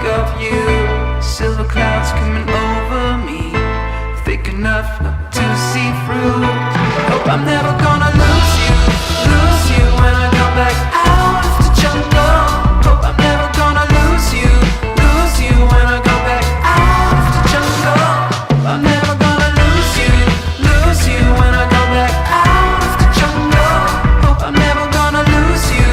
think of you. Silver clouds coming over me, thick enough to see through. Hope I'm never gonna lose you when I come back out of the jungle. Hope I'm never gonna lose you when I come back out of the jungle. I'm never gonna lose you when I come back out of the jungle. Hope I'm never gonna lose you.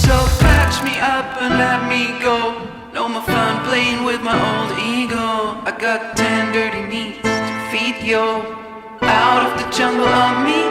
So patch me up and let me go. No more fun playing with my old ego. I got 10 dirty needs to feed, yo. Out of the jungle of me.